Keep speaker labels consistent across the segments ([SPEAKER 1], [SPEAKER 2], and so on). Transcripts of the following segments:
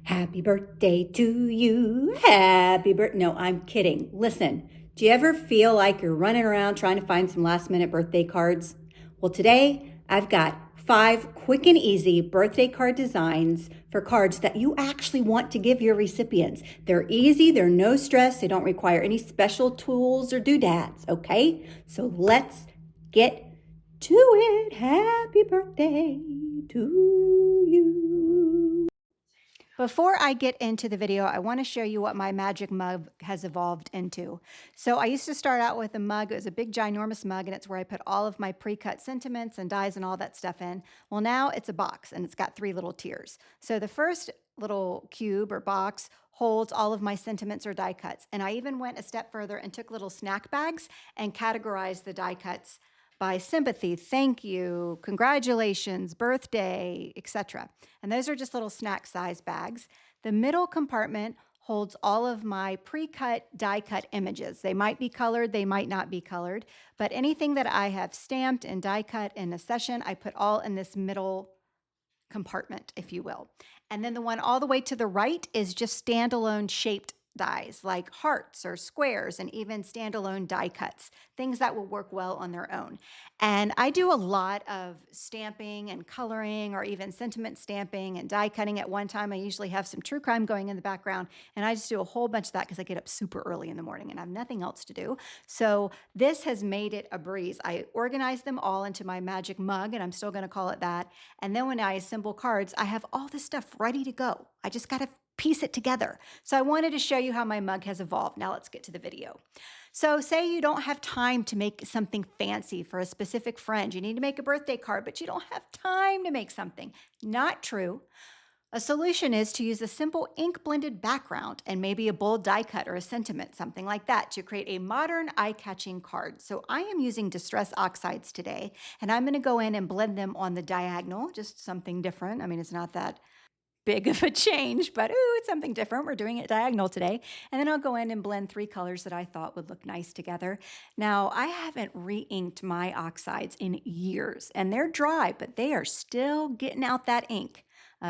[SPEAKER 1] Happy birthday to you. Happy birthday. No, I'm kidding. Listen, do you ever feel like you're running around trying to find some last minute birthday cards? Well, today I've got 5 quick and easy birthday card designs for cards that you actually want to give your recipients. They're easy, they're no stress, they don't require any special tools or doodads, okay? So let's get to it. Happy birthday to you. Before I get into the video, I want to show you what my magic mug has evolved into. So I used to start out with a mug. It was a big, ginormous mug, and it's where I put all of my pre-cut sentiments and dies and all that stuff in. Well, now it's a box, and it's got 3 little tiers. So the first little cube or box holds all of my sentiments or die cuts. And I even went a step further and took little snack bags and categorized the die cuts by sympathy, thank you, congratulations, birthday, etc. And those are just little snack size bags. The middle compartment holds all of my pre-cut die cut images. They might be colored, they might not be colored, but anything that I have stamped and die cut in a session, I put all in this middle compartment, if you will. And then the one all the way to the right is just standalone shaped dies like hearts or squares and even standalone die cuts, things that will work well on their own. And I do a lot of stamping and coloring or even sentiment stamping and die cutting at one time. I usually have some true crime going in the background, and I just do a whole bunch of that because I get up super early in the morning and I have nothing else to do. So this has made it a breeze. I organize them all into my magic mug, and I'm still going to call it that. And then when I assemble cards, I have all this stuff ready to go. I just got to piece it together. So I wanted to show you how my mug has evolved. Now let's get to the video. So say you don't have time to make something fancy for a specific friend. You need to make a birthday card, but you don't have time to make something. Not true. A solution is to use a simple ink blended background and maybe a bold die cut or a sentiment, something like that, to create a modern eye-catching card. So I am using Distress Oxides today, and I'm going to go in and blend them on the diagonal, just something different. I mean, it's not that big of a change, but ooh, it's something different. We're doing it diagonal today. And then I'll go in and blend 3 colors that I thought would look nice together. Now, I haven't re-inked my oxides in years, and they're dry, but they are still getting out that ink.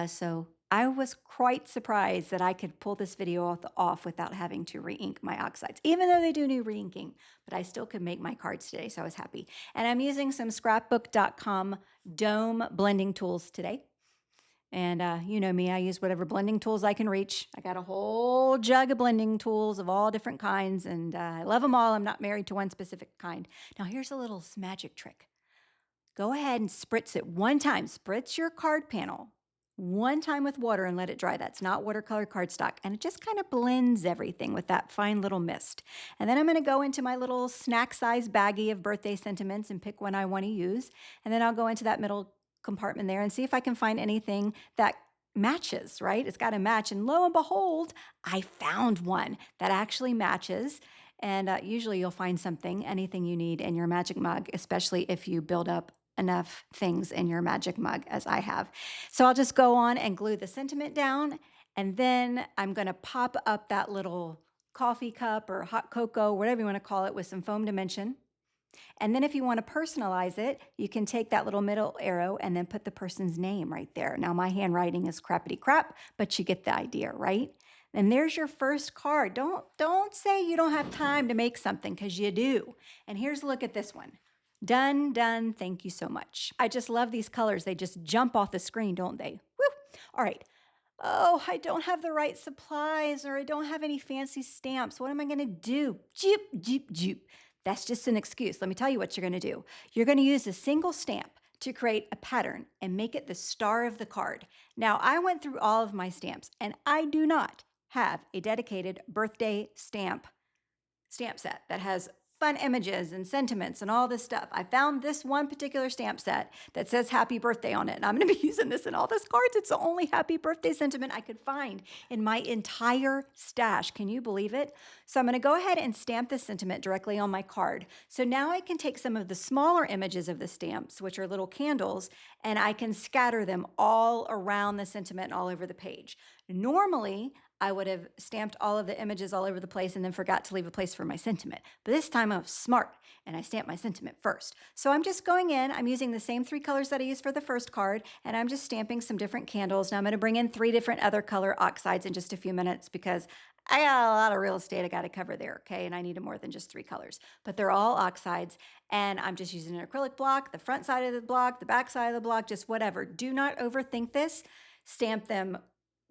[SPEAKER 1] So I was quite surprised that I could pull this video off without having to re-ink my oxides, even though they do need re-inking, but I still could make my cards today, so I was happy. And I'm using some scrapbook.com dome blending tools today. And you know me, I use whatever blending tools I can reach. I got a whole jug of blending tools of all different kinds, and I love them all. I'm not married to one specific kind. Now here's a little magic trick. Go ahead and spritz it one time. Spritz your card panel one time with water and let it dry. That's not watercolor cardstock. And it just kind of blends everything with that fine little mist. And then I'm going to go into my little snack size baggie of birthday sentiments and pick one I want to use. And then I'll go into that middle compartment there and see if I can find anything that matches, right? It's got to match. And lo and behold, I found one that actually matches. And usually you'll find something, anything you need in your magic mug, especially if you build up enough things in your magic mug as I have. So I'll just go on and glue the sentiment down, and then I'm going to pop up that little coffee cup or hot cocoa, whatever you want to call it, with some foam dimension. And then if you want to personalize it, you can take that little middle arrow and then put the person's name right there. Now my handwriting is crappity crap, but you get the idea, right? And there's your first card. Don't say you don't have time to make something, because you do. And here's a look at this one. Done, done, thank you so much. I just love these colors. They just jump off the screen, don't they? Woo! All right. Oh, I don't have the right supplies, or I don't have any fancy stamps. What am I going to do? Joop, joop, joop. That's just an excuse. Let me tell you what you're going to do. You're going to use a single stamp to create a pattern and make it the star of the card. Now, I went through all of my stamps, and I do not have a dedicated birthday stamp set that has fun images and sentiments and all this stuff. I found this one particular stamp set that says happy birthday on it, and I'm going to be using this in all these cards. It's the only happy birthday sentiment I could find in my entire stash. Can you believe it? So I'm going to go ahead and stamp this sentiment directly on my card. So now I can take some of the smaller images of the stamps, which are little candles, and I can scatter them all around the sentiment and all over the page. Normally, I would have stamped all of the images all over the place and then forgot to leave a place for my sentiment. But this time I was smart and I stamped my sentiment first. So I'm just going in, I'm using the same 3 colors that I used for the first card, and I'm just stamping some different candles. Now I'm going to bring in 3 different other color oxides in just a few minutes because I got a lot of real estate I got to cover there, okay? And I needed more than just 3 colors. But they're all oxides, and I'm just using an acrylic block, the front side of the block, the back side of the block, just whatever. Do not overthink this. Stamp them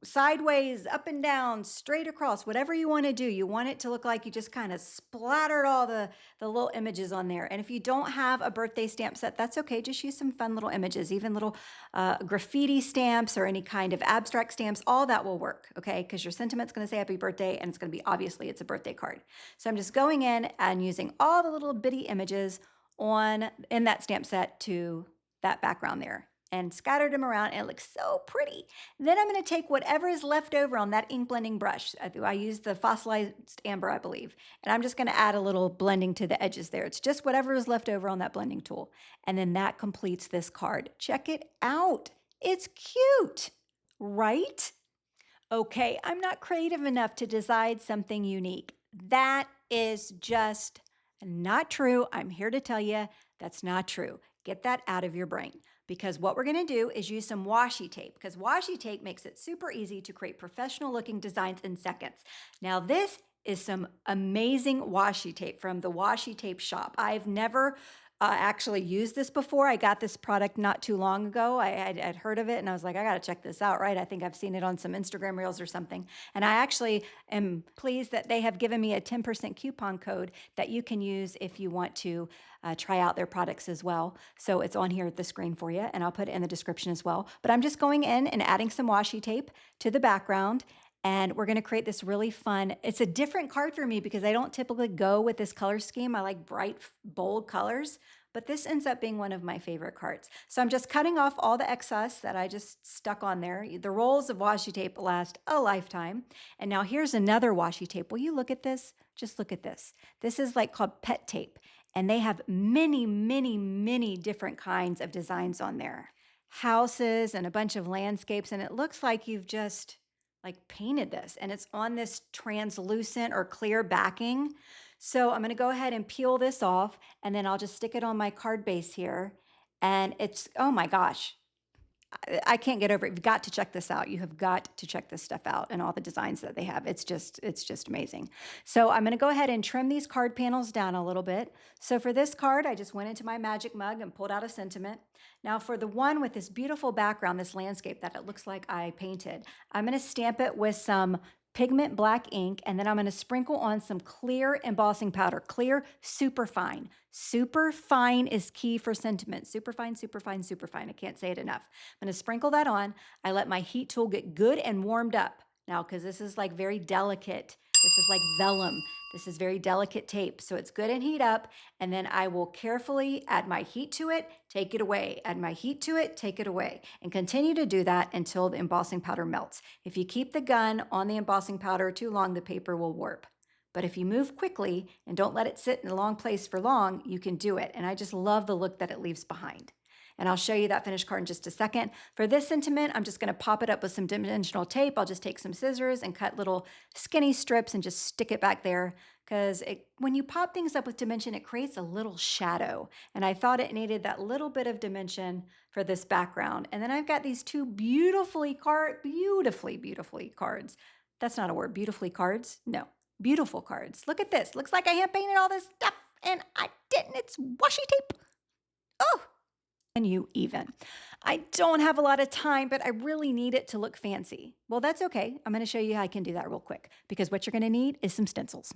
[SPEAKER 1] sideways, up and down, straight across, whatever you want to do. You want it to look like you just kind of splattered all the little images on there. And if you don't have a birthday stamp set, that's okay. Just use some fun little images, even little graffiti stamps or any kind of abstract stamps. All that will work, okay? Because your sentiment's going to say happy birthday, and it's going to be, obviously, it's a birthday card. So I'm just going in and using all the little bitty images in that stamp set to that background there, and scattered them around, and it looks so pretty. Then I'm going to take whatever is left over on that ink blending brush. I use the Fossilized Amber, I believe, and I'm just going to add a little blending to the edges there. It's just whatever is left over on that blending tool. And then that completes this card. Check it out. It's cute, right? Okay, I'm not creative enough to design something unique. That is just not true. I'm here to tell you that's not true. Get that out of your brain, because what we're going to do is use some washi tape, because washi tape makes it super easy to create professional looking designs in seconds. Now this is some amazing washi tape from the washi tape shop. I've never actually used this before. I got this product not too long ago. I'd heard of it and I was like, I got to check this out, right? I think I've seen it on some Instagram reels or something. And I actually am pleased that they have given me a 10% coupon code that you can use if you want to try out their products as well. So it's on here at the screen for you, and I'll put it in the description as well. But I'm just going in and adding some washi tape to the background. And we're going to create this really fun, it's a different card for me because I don't typically go with this color scheme. I like bright, bold colors, but this ends up being one of my favorite cards. So I'm just cutting off all the excess that I just stuck on there. The rolls of washi tape last a lifetime. And now here's another washi tape. Will you look at this? Just look at this. This is like called pet tape. And they have many, many, many different kinds of designs on there. Houses and a bunch of landscapes. And it looks like you've just like painted this, and it's on this translucent or clear backing. So I'm going to go ahead and peel this off, and then I'll just stick it on my card base here. And it's, oh my gosh, I can't get over it. You've got to check this out. You have got to check this stuff out and all the designs that they have. It's just amazing. So I'm going to go ahead and trim these card panels down a little bit. So for this card, I just went into my magic mug and pulled out a sentiment. Now for the one with this beautiful background, this landscape that it looks like I painted, I'm going to stamp it with some pigment black ink, and then I'm going to sprinkle on some clear embossing powder. Clear, super fine. Super fine is key for sentiment. Super fine, super fine, super fine. I can't say it enough. I'm going to sprinkle that on. I let my heat tool get good and warmed up. Now, because this is like very delicate. This is like vellum. This is very delicate tape. So it's good and heat up. And then I will carefully add my heat to it, take it away. Add my heat to it, take it away. And continue to do that until the embossing powder melts. If you keep the gun on the embossing powder too long, the paper will warp. But if you move quickly and don't let it sit in a long place for long, you can do it. And I just love the look that it leaves behind. And I'll show you that finished card in just a second. For this sentiment, I'm just going to pop it up with some dimensional tape. I'll just take some scissors and cut little skinny strips and just stick it back there, because when you pop things up with dimension, it creates a little shadow. And I thought it needed that little bit of dimension for this background. And then I've got these two beautifully cards. That's not a word. Beautifully cards? No. Beautiful cards. Look at this. Looks like I hand painted all this stuff and I didn't. It's washi tape. Oh! And you even. I don't have a lot of time, but I really need it to look fancy. Well, that's okay. I'm going to show you how I can do that real quick, because what you're going to need is some stencils.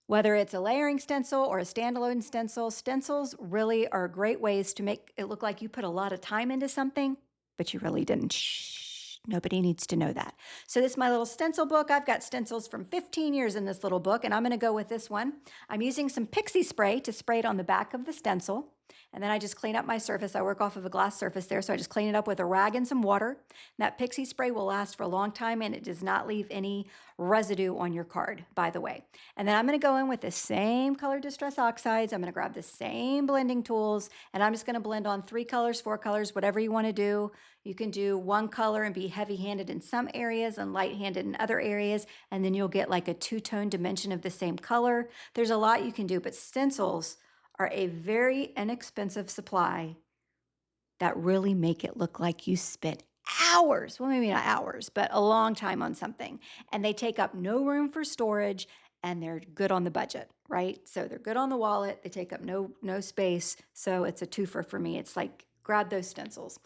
[SPEAKER 1] Whether it's a layering stencil or a standalone stencil, stencils really are great ways to make it look like you put a lot of time into something, but you really didn't. Shh, nobody needs to know that. So this is my little stencil book. I've got stencils from 15 years in this little book, and I'm going to go with this one. I'm using some pixie spray to spray it on the back of the stencil. And then I just clean up my surface. I work off of a glass surface there, so I just clean it up with a rag and some water. And that pixie spray will last for a long time, and it does not leave any residue on your card, by the way. And then I'm going to go in with the same color Distress Oxides. I'm going to grab the same blending tools, and I'm just going to blend on 3 colors, 4 colors, whatever you want to do. You can do one color and be heavy-handed in some areas and light-handed in other areas, and then you'll get like a 2-tone dimension of the same color. There's a lot you can do, but stencils are a very inexpensive supply that really make it look like you spent hours, well, maybe not hours, but a long time on something. And they take up no room for storage, and they're good on the budget, right? So they're good on the wallet. They take up no space. So it's a twofer for me. It's like, grab those stencils.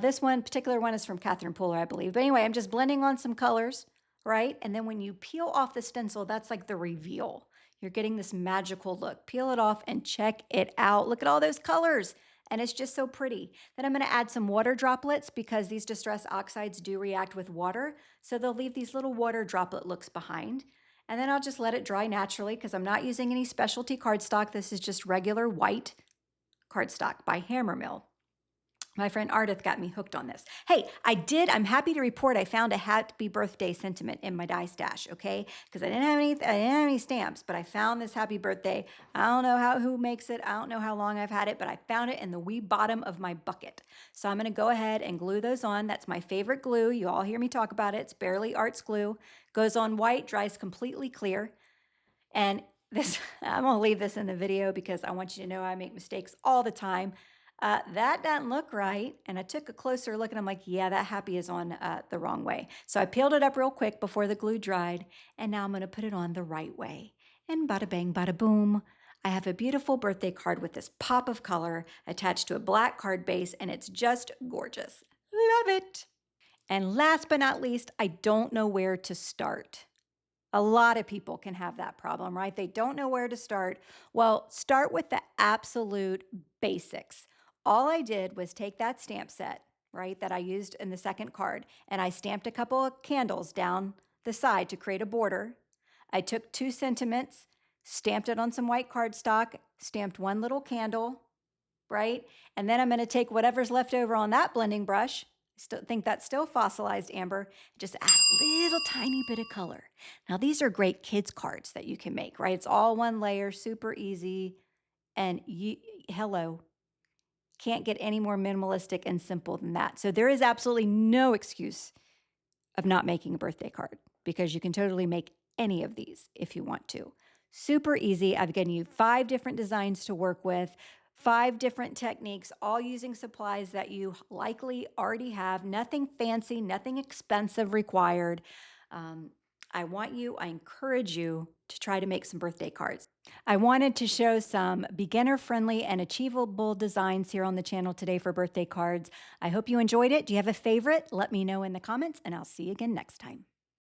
[SPEAKER 1] This particular one is from Catherine Pooler, I believe. But anyway, I'm just blending on some colors, right? And then when you peel off the stencil, that's like the reveal. You're getting this magical look. Peel it off and check it out. Look at all those colors. And it's just so pretty. Then I'm going to add some water droplets because these Distress Oxides do react with water. So they'll leave these little water droplet looks behind. And then I'll just let it dry naturally because I'm not using any specialty cardstock. This is just regular white cardstock by Hammermill. My friend Ardith got me hooked on this. Hey, I'm happy to report I found a happy birthday sentiment in my die stash, okay? Because I didn't have any stamps, but I found this happy birthday. I don't know who makes it. I don't know how long I've had it, but I found it in the wee bottom of my bucket. So I'm going to go ahead and glue those on. That's my favorite glue. You all hear me talk about it. It's Barely Arts glue. Goes on white, dries completely clear. And this, I'm going to leave this in the video because I want you to know I make mistakes all the time. That doesn't look right. And I took a closer look and I'm like, yeah, that happy is on the wrong way. So I peeled it up real quick before the glue dried. And now I'm going to put it on the right way. And bada bang, bada boom. I have a beautiful birthday card with this pop of color attached to a black card base. And it's just gorgeous. Love it. And last but not least, I don't know where to start. A lot of people can have that problem, right? They don't know where to start. Well, start with the absolute basics. All I did was take that stamp set, right, that I used in the second card, and I stamped a couple of candles down the side to create a border. I took 2 sentiments, stamped it on some white cardstock, stamped 1 little candle, right? And then I'm going to take whatever's left over on that blending brush, still think that's still fossilized amber, just add a little tiny bit of color. Now, these are great kids cards that you can make, right? It's all 1 layer, super easy, and hello. Can't get any more minimalistic and simple than that. So there is absolutely no excuse of not making a birthday card because you can totally make any of these if you want to. Super easy. I've given you 5 different designs to work with, 5 different techniques, all using supplies that you likely already have. Nothing fancy, nothing expensive required. I encourage you to try to make some birthday cards. I wanted to show some beginner-friendly and achievable designs here on the channel today for birthday cards. I hope you enjoyed it. Do you have a favorite? Let me know in the comments, and I'll see you again next time.